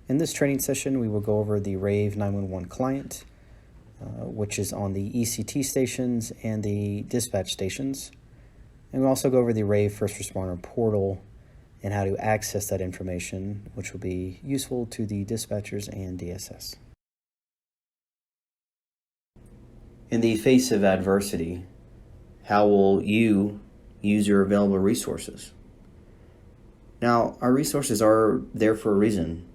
In this training session, we will go over the Rave 911 client, which is on the ECT stations and the dispatch stations. And we'll also go over the Rave First Responder portal and how to access that information, which will be useful to the dispatchers and DSS. In the face of adversity, how will you use your available resources? Now, our resources are there for a reason.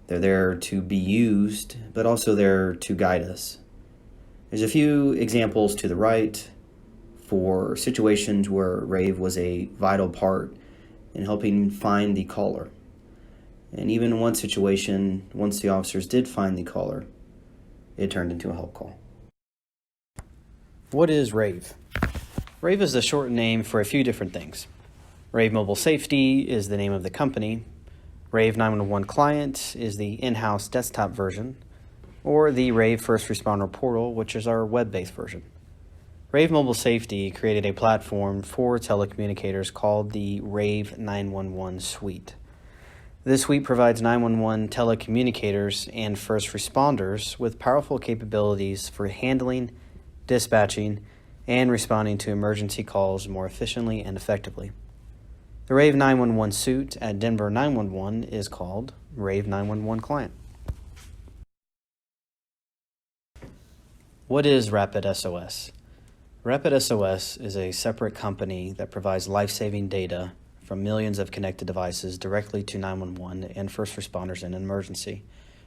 They're there to be used, but also there to guide us. There's a few examples to the right for situations where Rave was a vital part in helping find the caller. And even in one situation, once the officers did find the caller, it turned into a help call. What is Rave? Rave is the short name for a few different things. Rave Mobile Safety is the name of the company. Rave 911 Client is the in-house desktop version, or the Rave First Responder Portal, which is our web-based version. Rave Mobile Safety created a platform for telecommunicators called the Rave 911 Suite. This suite provides 911 telecommunicators and first responders with powerful capabilities for handling, dispatching, and responding to emergency calls more efficiently and effectively. The Rave 911 suite at Denver 911 is called Rave 911 Client. What is Rapid SOS? Rapid SOS is a separate company that provides life-saving data from millions of connected devices directly to 911 and first responders in an emergency,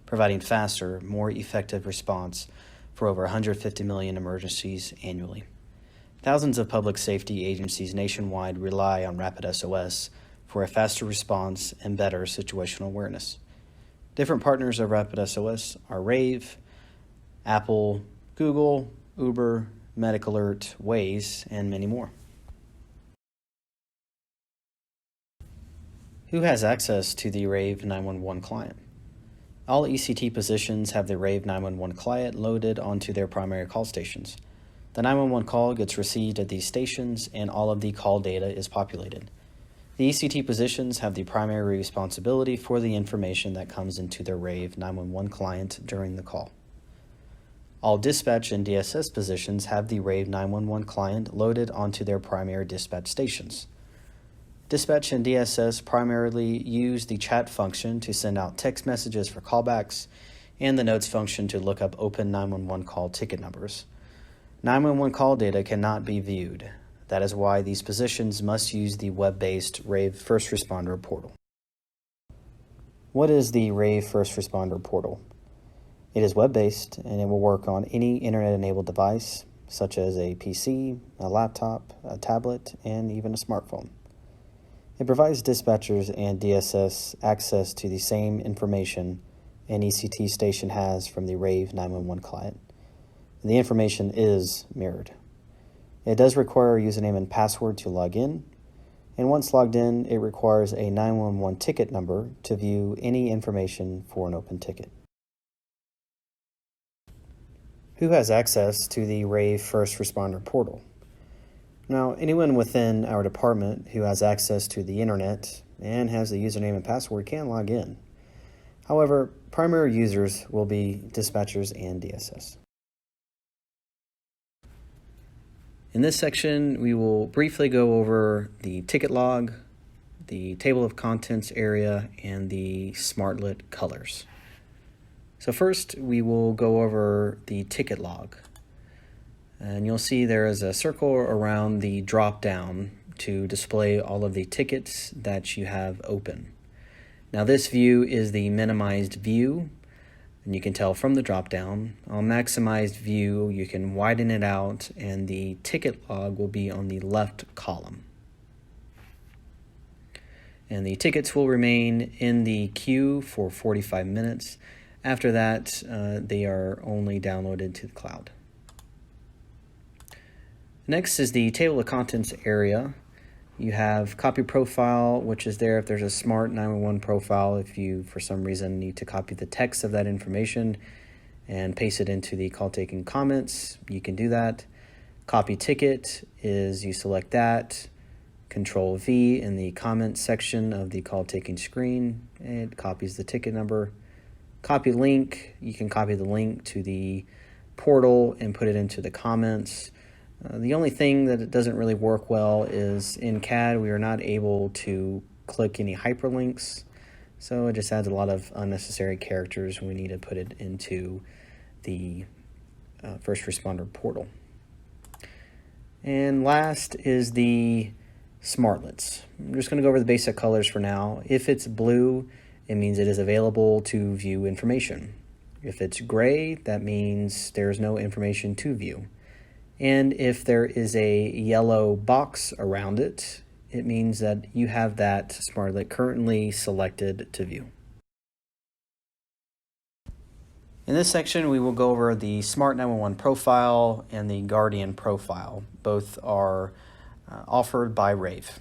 providing faster, more effective response for over 150 million emergencies annually. Thousands of public safety agencies nationwide rely on Rapid SOS for a faster response and better situational awareness. Different partners of Rapid SOS are Rave, Apple, Google, Uber, Medical Alert, Waze, and many more. Who has access to the Rave 911 client? All ECT positions have the Rave 911 client loaded onto their primary call stations. The 911 call gets received at these stations and all of the call data is populated. The ECT positions have the primary responsibility for the information that comes into their Rave 911 client during the call. All dispatch and DSS positions have the Rave 911 client loaded onto their primary dispatch stations. Dispatch and DSS primarily use the chat function to send out text messages for callbacks and the notes function to look up open 911 call ticket numbers. 911 call data cannot be viewed. That is why these positions must use the web-based Rave First Responder portal. What is the Rave First Responder portal? It is web-based and it will work on any internet-enabled device, such as a PC, a laptop, a tablet, and even a smartphone. It provides dispatchers and DSS access to the same information an ECT station has from the Rave 911 client. The information is mirrored. It does require a username and password to log in, and once logged in, it requires a 911 ticket number to view any information for an open ticket. Who has access to the Rave First Responder portal? Now, anyone within our department who has access to the internet and has the username and password can log in. However, primary users will be dispatchers and DSS. In this section, we will briefly go over the ticket log, the table of contents area, and the SmartLit colors. So first, we will go over the ticket log. And you'll see there is a circle around the drop-down to display all of the tickets that you have open. Now this view is the minimized view, and you can tell from the drop-down. On maximized view, you can widen it out, and the ticket log will be on the left column. And the tickets will remain in the queue for 45 minutes. After that, they are only downloaded to the cloud. Next is the table of contents area. You have copy profile, which is there if there's a smart 911 profile. If you, for some reason, need to copy the text of that information and paste it into the call taking comments, you can do that. Copy ticket is you select that. Control V in the comments section of the call taking screen. It copies the ticket number. Copy link. You can copy the link to the portal and put it into the comments. The only thing that it doesn't really work well is in CAD we are not able to click any hyperlinks, so it just adds a lot of unnecessary characters when we need to put it into the first responder portal. And last is the smartlets. I'm just going to go over the basic colors for now. If it's blue, it means it is available to view information. If it's gray, that means there's no information to view. And if there is a yellow box around it, it means that you have that smartlet currently selected to view. In this section, we will go over the Smart 911 profile and the Guardian profile. Both are offered by Rave.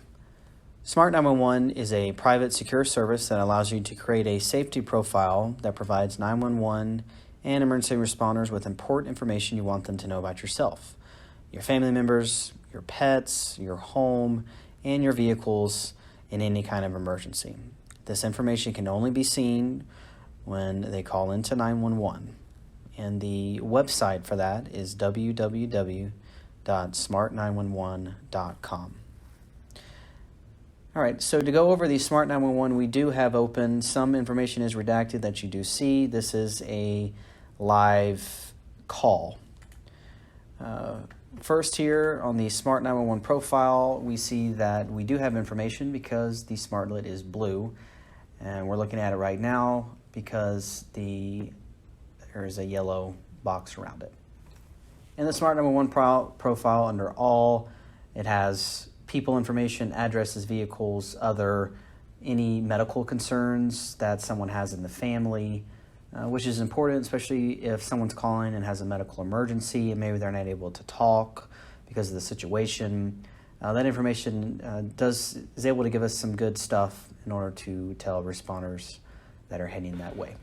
Smart 911 is a private secure service that allows you to create a safety profile that provides 911 and emergency responders with important information you want them to know about yourself, your family members, your pets, your home, and your vehicles in any kind of emergency. This information can only be seen when they call into 911. And the website for that is www.smart911.com. All right, so to go over the Smart 911, we do have open. Some information is redacted that you do see. This is a live call. First here on the Smart 911 profile, we see that we do have information because the smartlet is blue. And we're looking at it right now because there is a yellow box around it. In the Smart 911 profile, under all, it has people information, addresses, vehicles, any medical concerns that someone has in the family, which is important, especially if someone's calling and has a medical emergency and maybe they're not able to talk because of the situation. That information is able to give us some good stuff in order to tell responders that are heading that way.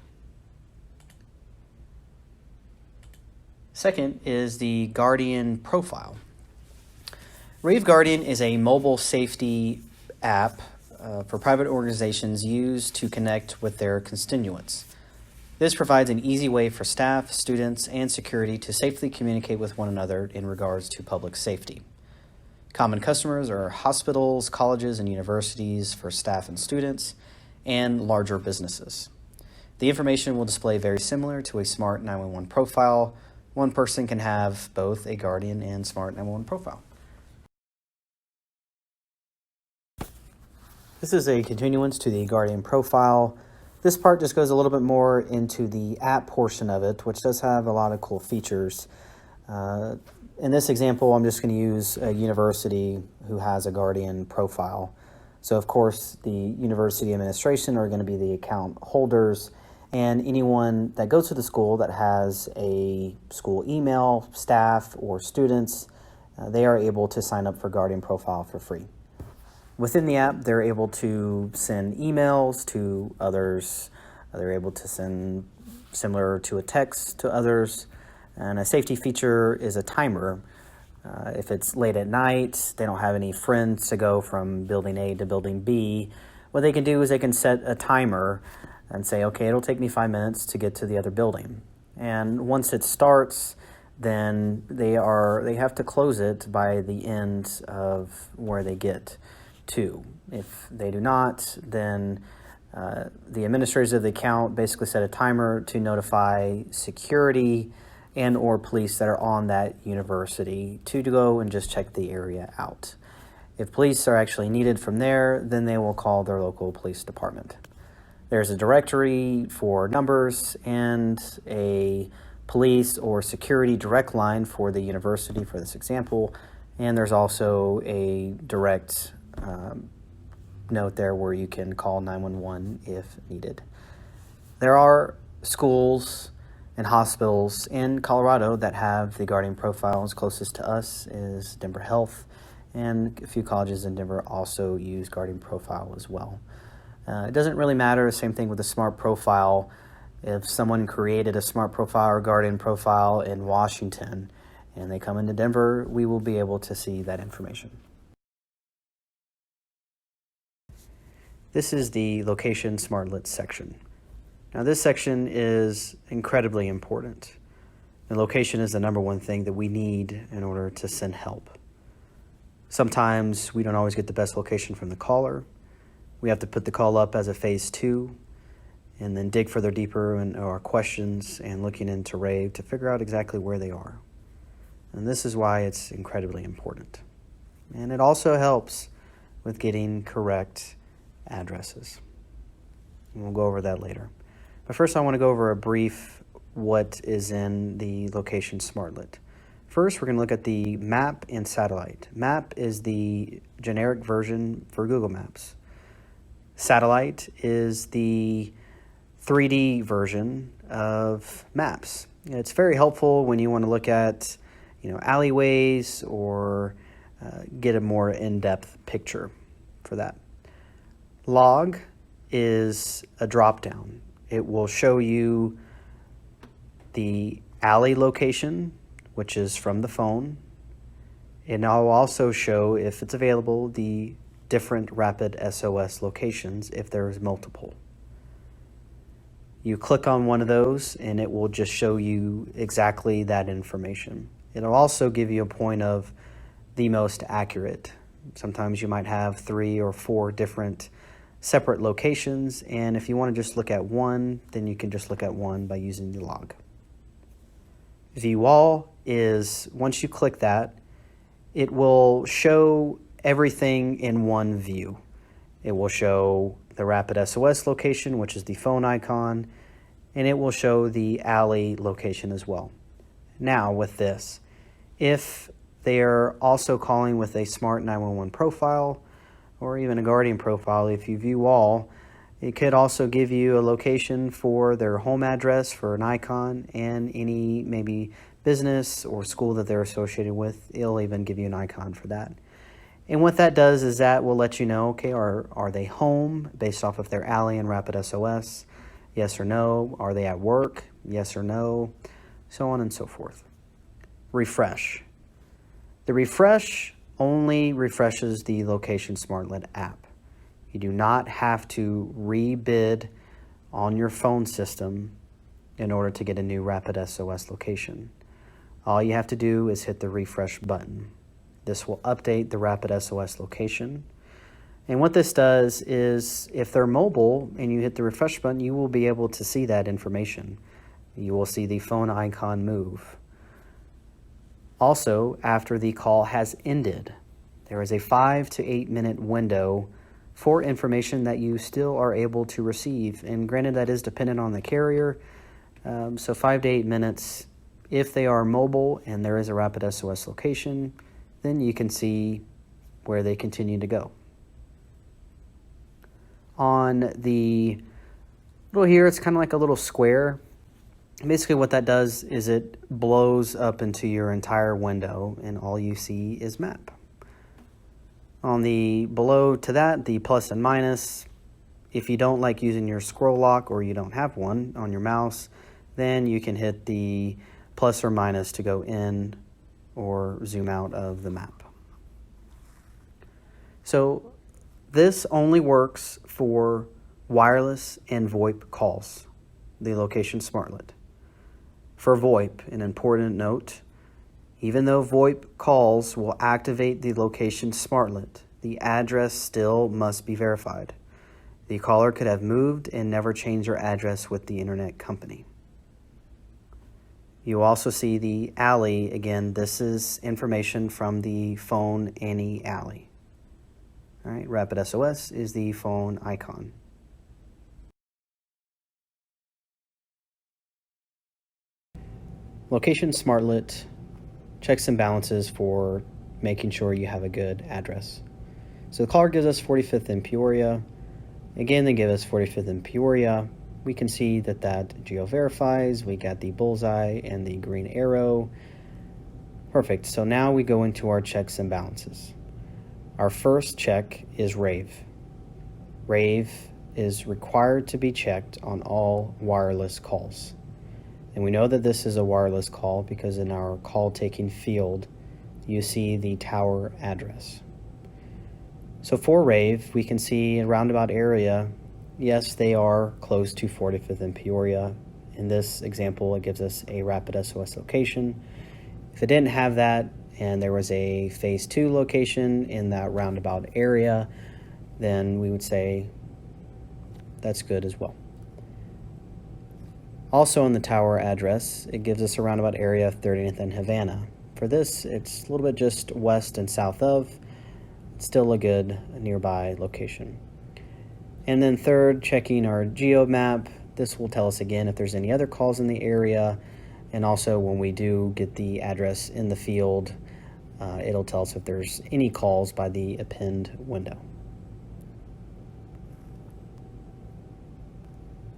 Second is the Guardian profile. Rave Guardian is a mobile safety app for private organizations used to connect with their constituents. This provides an easy way for staff, students, and security to safely communicate with one another in regards to public safety. Common customers are hospitals, colleges, and universities for staff and students, and larger businesses. The information will display very similar to a Smart 911 profile. One person can have both a Guardian and Smart 911 profile. This is a continuance to the Guardian profile. This part just goes a little bit more into the app portion of it, which does have a lot of cool features. In this example, I'm just going to use a university who has a Guardian profile. So, of course, the university administration are going to be the account holders, and anyone that goes to the school that has a school email, staff, or students, they are able to sign up for Guardian profile for free. Within the app, they're able to send emails to others. They're able to send similar to a text to others. And a safety feature is a timer. If it's late at night, they don't have any friends to go from building A to building B, what they can do is they can set a timer and say, okay, it'll take me 5 minutes to get to the other building. And once it starts, then they have to close it by the end of where they get to. If they do not, then the administrators of the account basically set a timer to notify security and or police that are on that university to go and just check the area out. If police are actually needed from there, then they will call their local police department. There's a directory for numbers and a police or security direct line for the university for this example, and there's also a direct note there where you can call 911 if needed. There are schools and hospitals in Colorado that have the Guardian profiles. Closest to us is Denver Health, and a few colleges in Denver also use Guardian profile as well. It doesn't really matter, same thing with the Smart profile. If someone created a Smart profile or Guardian profile in Washington and they come into Denver, we will be able to see that information. This is the location smartlet section. Now this section is incredibly important. The location is the number one thing that we need in order to send help. Sometimes we don't always get the best location from the caller. We have to put the call up as a phase 2 and then dig further deeper in our questions and looking into Rave to figure out exactly where they are. And this is why it's incredibly important. And it also helps with getting correct addresses. And we'll go over that later. But first I want to go over a brief what is in the location smartlet. First, we're going to look at the map and satellite. Map is the generic version for Google Maps. Satellite is the 3D version of maps. It's very helpful when you want to look at, alleyways or get a more in-depth picture for that. Log is a drop-down. It will show you the alley location, which is from the phone. And I'll also show, if it's available, the different rapid SOS locations if there's multiple. You click on one of those and it will just show you exactly that information. It'll also give you a point of the most accurate. Sometimes you might have 3 or 4 different separate locations, and if you want to just look at one, then you can just look at one by using the log. View all is, once you click that, it will show everything in one view. It will show the rapid SOS location, which is the phone icon, and it will show the alley location as well. Now with this, if they are also calling with a smart 911 profile or even a Guardian profile, if you view all, it could also give you a location for their home address for an icon and any maybe business or school that they're associated with. It'll even give you an icon for that. And what that does is that will let you know, okay, are they home based off of their alley and rapid SOS? Yes or no. Are they at work? Yes or no. So on and so forth. Refresh. The refresh only refreshes the location smartlet app. You do not have to rebid on your phone system in order to get a new rapid SOS location. All you have to do is hit the refresh button. This will update the rapid SOS location. And what this does is, if they're mobile and you hit the refresh button, you will be able to see that information. You will see the phone icon move. Also, after the call has ended, there is a 5 to 8 minute window for information that you still are able to receive. And granted, that is dependent on the carrier. So 5 to 8 minutes, if they are mobile and there is a rapid SOS location, then you can see where they continue to go. On the little here, it's kind of like a little square. Basically what that does is it blows up into your entire window and all you see is map. On the below to that, the plus and minus, if you don't like using your scroll lock or you don't have one on your mouse, then you can hit the plus or minus to go in or zoom out of the map. So this only works for wireless and VoIP calls, the location smartlet. For VoIP, an important note, even though VoIP calls will activate the location smartlet, the address still must be verified. The caller could have moved and never changed their address with the internet company. You also see the alley. Again, this is information from the phone any alley. All right, Rapid SOS is the phone icon. Location Smartlet checks and balances for making sure you have a good address. So the caller gives us 45th in Peoria. Again, they give us 45th in Peoria. We can see that geo-verifies. We got the bullseye and the green arrow. Perfect. So now we go into our checks and balances. Our first check is Rave. Rave is required to be checked on all wireless calls. And we know that this is a wireless call because in our call taking field, you see the tower address. So for Rave, we can see in roundabout area, yes, they are close to 45th and Peoria. In this example, it gives us a rapid SOS location. If it didn't have that and there was a phase 2 location in that roundabout area, then we would say that's good as well. Also in the tower address, it gives us a roundabout area of 30th and Havana. For this, it's a little bit just west and south of. It's still a good nearby location. And then third, checking our geo map. This will tell us again if there's any other calls in the area, and also when we do get the address in the field, it'll tell us if there's any calls by the append window.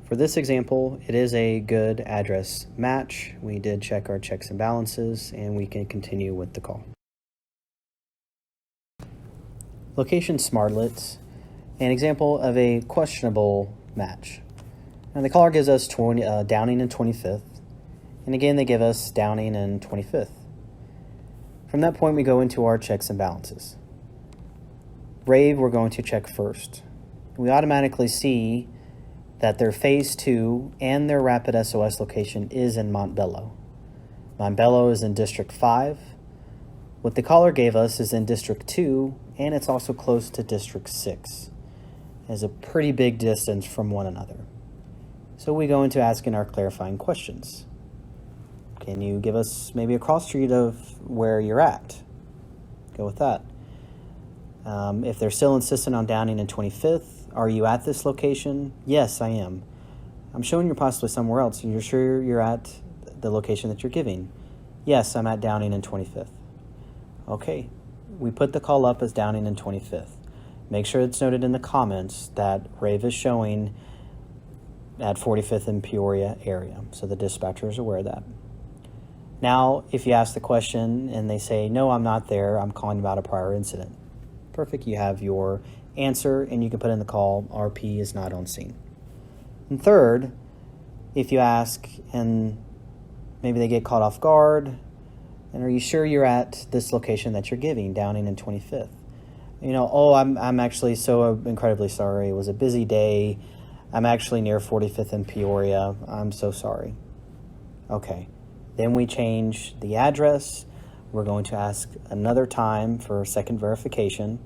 For this example, it is a good address match. We did check our checks and balances, and we can continue with the call. Location SmartLit, an example of a questionable match. And the caller gives us Downing and 25th, and again they give us Downing and 25th. From that point we go into our checks and balances. Rave we're going to check first. We automatically see that their phase 2 and their rapid SOS location is in Montbello. Montbello is in District 5. What the caller gave us is in District 2, and it's also close to District 6. It's a pretty big distance from one another. So we go into asking our clarifying questions. Can you give us maybe a cross street of where you're at? Go with that. If they're still insistent on Downing and 25th, are you at this location? Yes, I am. I'm showing you're possibly somewhere else, and you're sure you're at the location that you're giving? Yes, I'm at Downing and 25th. Okay, we put the call up as Downing and 25th. Make sure it's noted in the comments that Rave is showing at 45th and Peoria area, so the dispatcher is aware of that. Now, if you ask the question and they say, no, I'm not there, I'm calling about a prior incident. Perfect, you have your answer and you can put in the call, RP is not on scene. And third, if you ask and maybe they get caught off guard, and are you sure you're at this location that you're giving, Downing and 25th? You know, oh, I'm actually so incredibly sorry. It was a busy day. I'm actually near 45th and Peoria. I'm so sorry. Okay. Then we change the address. We're going to ask another time for second verification.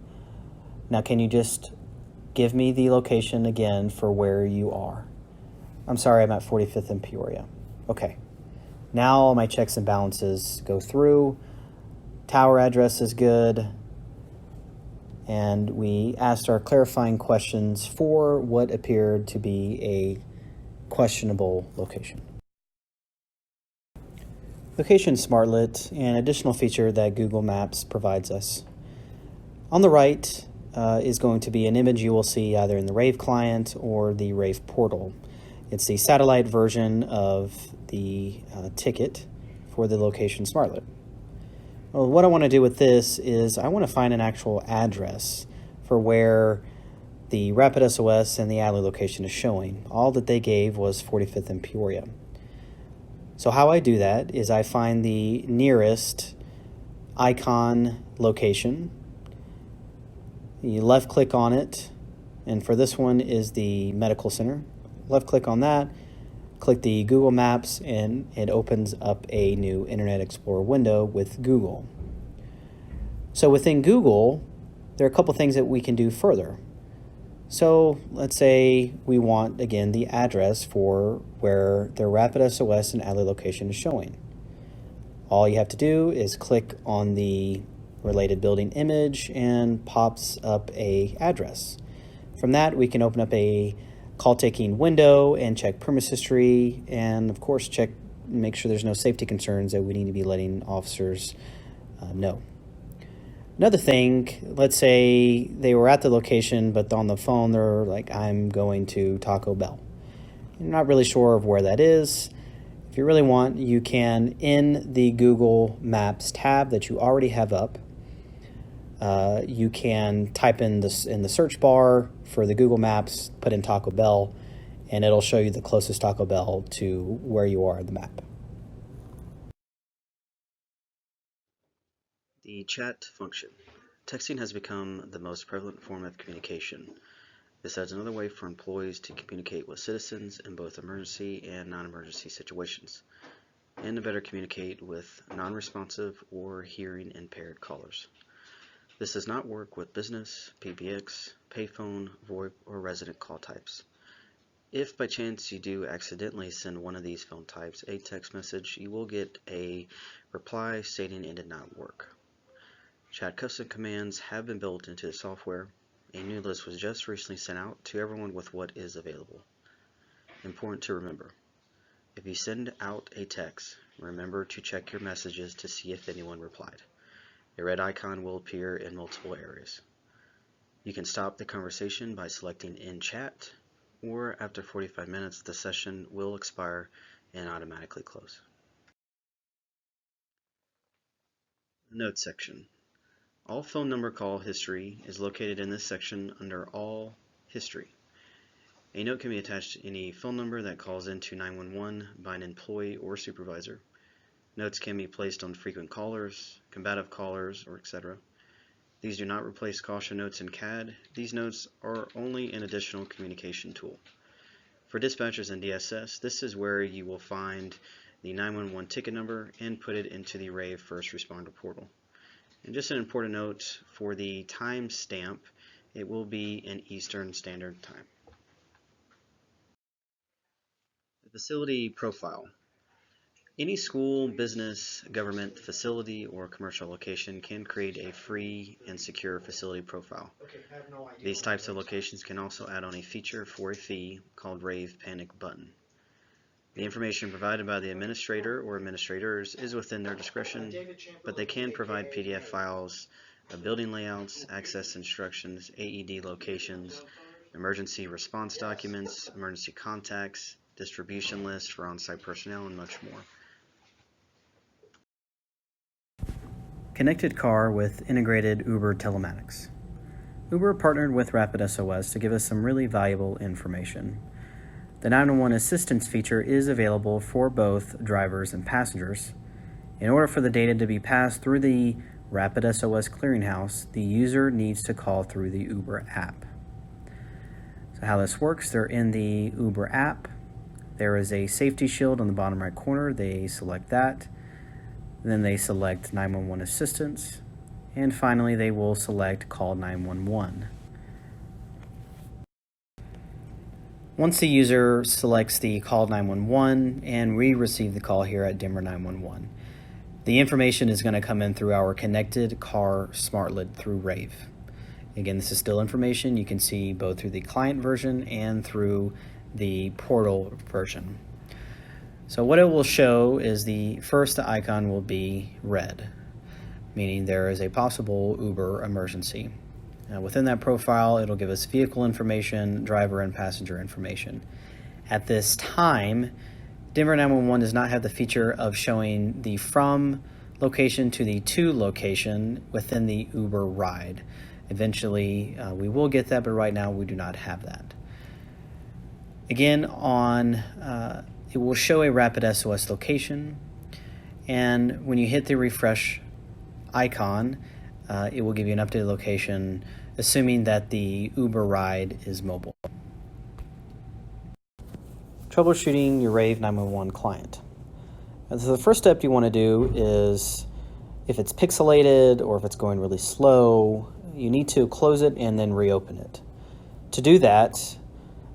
Now, can you just give me the location again for where you are? I'm sorry, I'm at 45th and Peoria. Okay. Now all my checks and balances go through. Tower address is good. And we asked our clarifying questions for what appeared to be a questionable location. Location SmartLit, an additional feature that Google Maps provides us. On the right is going to be an image you will see either in the Rave client or the Rave portal. It's the satellite version of the ticket for the location SmartLit. Well, what I want to do with this is I want to find an actual address for where the Rapid SOS and the alley location is showing. All that they gave was 45th and Peoria. So how I do that is I find the nearest icon location. You left click on it, and for this one is the medical center. Left click on that, click the Google Maps, and it opens up a new Internet Explorer window with Google. So within Google, there are a couple things that we can do further. So let's say we want, again, the address for where the Rapid SOS and alley location is showing. All you have to do is click on the related building image and pops up a address. From that, we can open up a call taking window and check premise history, and of course make sure there's no safety concerns that we need to be letting officers know. Another thing, let's say they were at the location, but on the phone they're like, I'm going to Taco Bell. You're not really sure of where that is. If you really want, you can, in the Google Maps tab that you already have up, you can type in this in the search bar for the Google Maps, put in Taco Bell, and it'll show you the closest Taco Bell to where you are in the map. The chat function. Texting has become the most prevalent form of communication. This adds another way for employees to communicate with citizens in both emergency and non-emergency situations, and to better communicate with non-responsive or hearing-impaired callers. This does not work with business, PBX, payphone, VoIP, or resident call types. If by chance you do accidentally send one of these phone types a text message, you will get a reply stating it did not work. Chat custom commands have been built into the software. A new list was just recently sent out to everyone with what is available. Important to remember: if you send out a text, remember to check your messages to see if anyone replied. A red icon will appear in multiple areas. You can stop the conversation by selecting End Chat, or after 45 minutes, the session will expire and automatically close. Notes section. All phone number call history is located in this section under All History. A note can be attached to any phone number that calls into 911 by an employee or supervisor. Notes can be placed on frequent callers, combative callers, or etc. These do not replace caution notes in CAD. These notes are only an additional communication tool. For dispatchers and DSS, this is where you will find the 911 ticket number and put it into the RAVE First Responder portal. And just an important note, for the time stamp, it will be in Eastern Standard Time. The facility profile. Any school, business, government, facility, or commercial location can create a free and secure facility profile. These types of locations can also add on a feature for a fee called Rave Panic Button. The information provided by the administrator or administrators is within their discretion, but they can provide PDF files of building layouts, access instructions, AED locations, emergency response documents, emergency contacts, distribution lists for on-site personnel, and much more. Connected car with integrated Uber telematics. Uber partnered with RapidSOS to give us some really valuable information. The 911 assistance feature is available for both drivers and passengers. In order for the data to be passed through the RapidSOS clearinghouse, the user needs to call through the Uber app. So how this works, they're in the Uber app. There is a safety shield on the bottom right corner. They select that. Then they select 911 assistance. And finally, they will select Call 911. Once the user selects the Call 911, and we receive the call here at Denver 911, the information is going to come in through our connected car smart lid through Rave. Again, this is still information you can see both through the client version and through the portal version. So what it will show is the first icon will be red, meaning there is a possible Uber emergency. Within that profile, it'll give us vehicle information, driver and passenger information. At this time, Denver 911 does not have the feature of showing the from location to the to location within the Uber ride. Eventually, we will get that, but right now we do not have that. Again, it will show a RapidSOS location, and when you hit the refresh icon, it will give you an updated location, assuming that the Uber ride is mobile. Troubleshooting your Rave 911 client. So the first step you want to do is, if it's pixelated or if it's going really slow, you need to close it and then reopen it. To do that,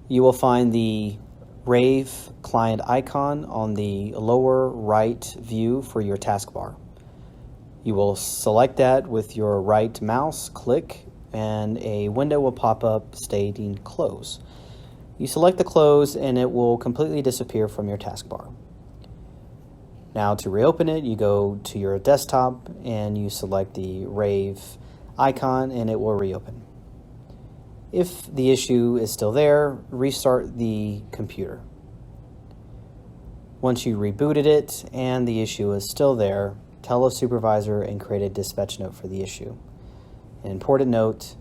you will find the Rave client icon on the lower right view for your taskbar. You will select that with your right mouse, click, and a window will pop up stating close. You select the close and it will completely disappear from your taskbar. Now to reopen it, you go to your desktop and you select the Rave icon and it will reopen. If the issue is still there, restart the computer. Once you rebooted it and the issue is still there, tell a supervisor and create a dispatch note for the issue. An important note,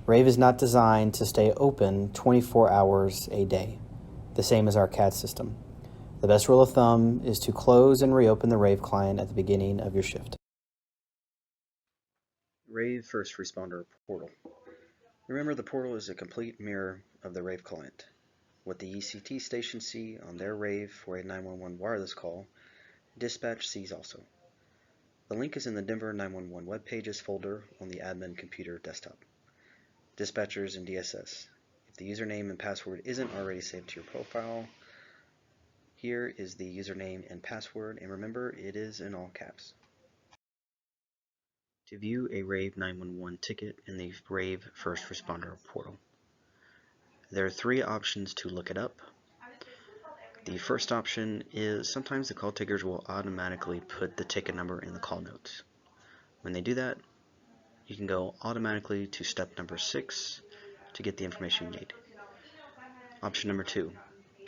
Rave is not designed to stay open 24 hours a day, the same as our CAD system. The best rule of thumb is to close and reopen the Rave client at the beginning of your shift. Rave First Responder Portal. Remember, the portal is a complete mirror of the Rave client. What the ECT stations see on their Rave for a 911 wireless call, dispatch sees also. The link is in the Denver 911 web pages folder on the admin computer desktop. Dispatchers and DSS. If the username and password isn't already saved to your profile, here is the username and password, and remember, it is in all caps. To view a Rave 911 ticket in the Rave First Responder portal, there are three options to look it up. The first option is sometimes the call takers will automatically put the ticket number in the call notes. When they do that, you can go automatically to step number 6 to get the information you need. Option number 2,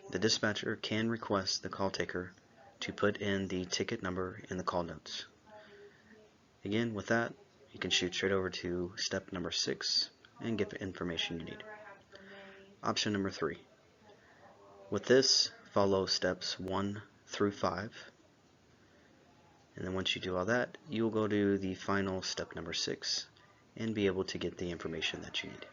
the dispatcher can request the call taker to put in the ticket number in the call notes. Again, with that, you can shoot straight over to step number 6 and get the information you need. Option number 3. With this, follow steps 1 through 5. And then once you do all that, you'll go to the final step number 6 and be able to get the information that you need.